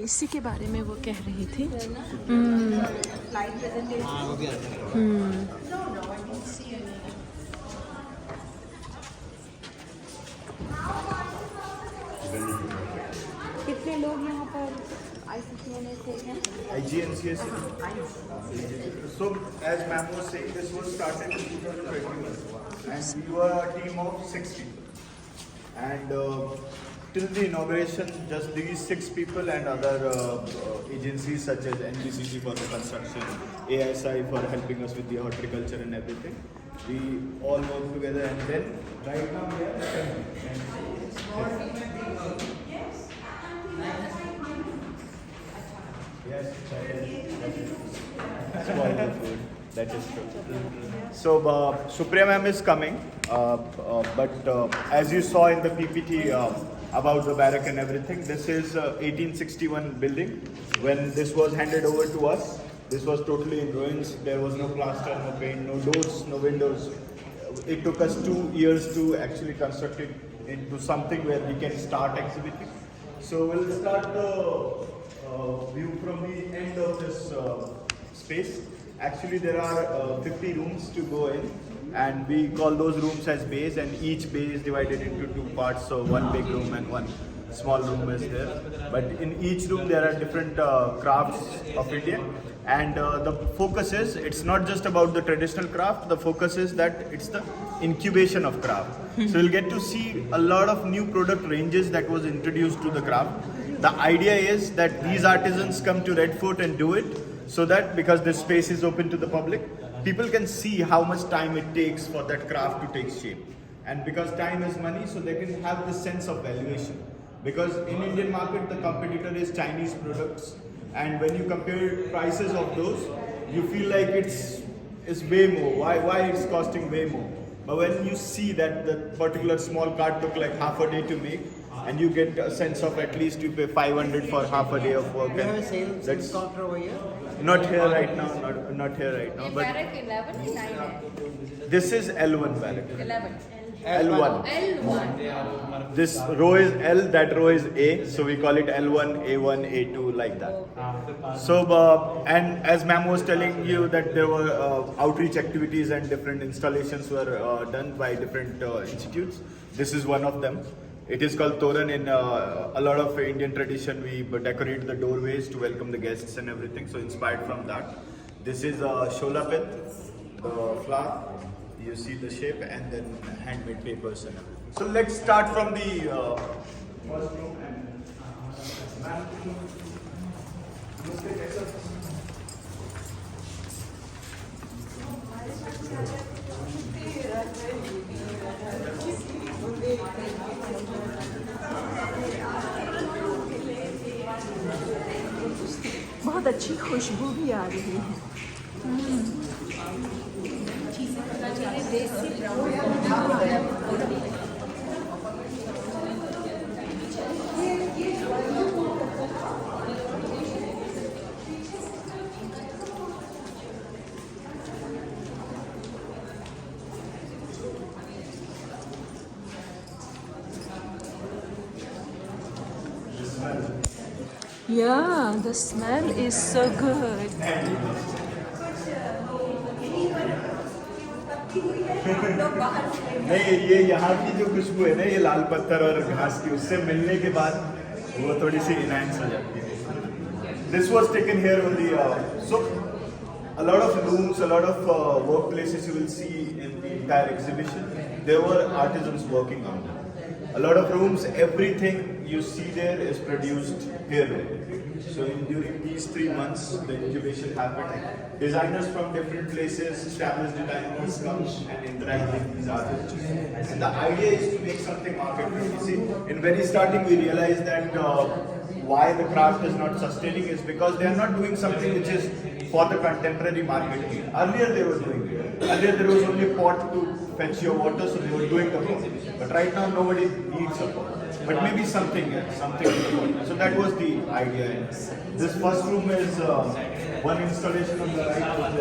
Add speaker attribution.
Speaker 1: इसी के बारे में वो कह रही थी।
Speaker 2: कितने लोग यहाँ पर ICCNA से हैं?
Speaker 3: IGNCS. So, as ma'am was saying, this was started in 2021, and we were a team of 6 people. And till the inauguration, just these 6 people and other agencies such as NBCC for the construction, ASI for helping us with the horticulture and everything, we all work together. And then right now we are 10. Yes, that is spoil the food. That is true. So Supriya ma'am is coming, but as you saw in the PPT about the barrack and everything, this is 1861 building. When this was handed over to us, this was totally in ruins. There was no plaster, no paint, no doors, no windows. It took us 2 years to actually construct it into something where we can start exhibiting. So we'll start the view from the end of this space. Actually, there are 50 rooms to go in, and we call those rooms as bays, and each bay is divided into 2 parts. So one big room and one small room is there. But in each room there are different crafts of India, and the focus is, it's not just about the traditional craft. The focus is that it's the incubation of craft. So you'll get to see a lot of new product ranges that was introduced to the craft. The idea is that these artisans come to Red Fort and do it, so that because this space is open to the public, people can see how much time it takes for that craft to take shape. And because time is money, so they can have this sense of valuation. Because in Indian market, the competitor is Chinese products, and when you compare prices of those, you feel like it's way more. Why it's costing way more? But when you see that the particular small card took like half a day to make, and you get a sense of at least you pay 500 for half a day of work.
Speaker 4: You have a sales counter over here?
Speaker 3: Not here right now, not here right now. But
Speaker 2: Barrack 11 की 9 है.
Speaker 3: this is L1 barrack.
Speaker 2: 11.
Speaker 3: L1.
Speaker 2: L1.
Speaker 3: This row is L, that row is A, so we call it L1, A1, A2, like that. So, and as ma'am was telling you that there were outreach activities and different installations were done by different institutes. This is one of them. It is called Toran. In a lot of Indian tradition, we decorate the doorways to welcome the guests and everything. So inspired from that. This is Sholapit, the flower. You see the shape, and then handmade papers and everything. So let's start from the first room.
Speaker 1: बहुत अच्छी खुशबू भी आ रही है। Yeah, the smell is so good.
Speaker 3: नहीं, ये यहाँ की जो खुशबू है ना, ये लाल पत्थर और घास की, उससे मिलने के बाद वो थोड़ी सी इनहैंस हो जाती है. This was taken here on the so a lot of rooms, a lot of workplaces you will see in the entire exhibition. There were artisans working on them. A lot of rooms, everything you see there is produced here. So during these 3 months, the incubation happened. Designers from different places, established designers come and interact with these artists. And the idea is to make something market ready. See, in very starting we realized that why the craft is not sustaining is because they are not doing something which is for the contemporary market here. Earlier they were doing it. Earlier there was only a pot to fetch your water, so they were doing the pot. But right now nobody needs a pot. But maybe something else, something. So that was the idea. This first room is one installation on the right.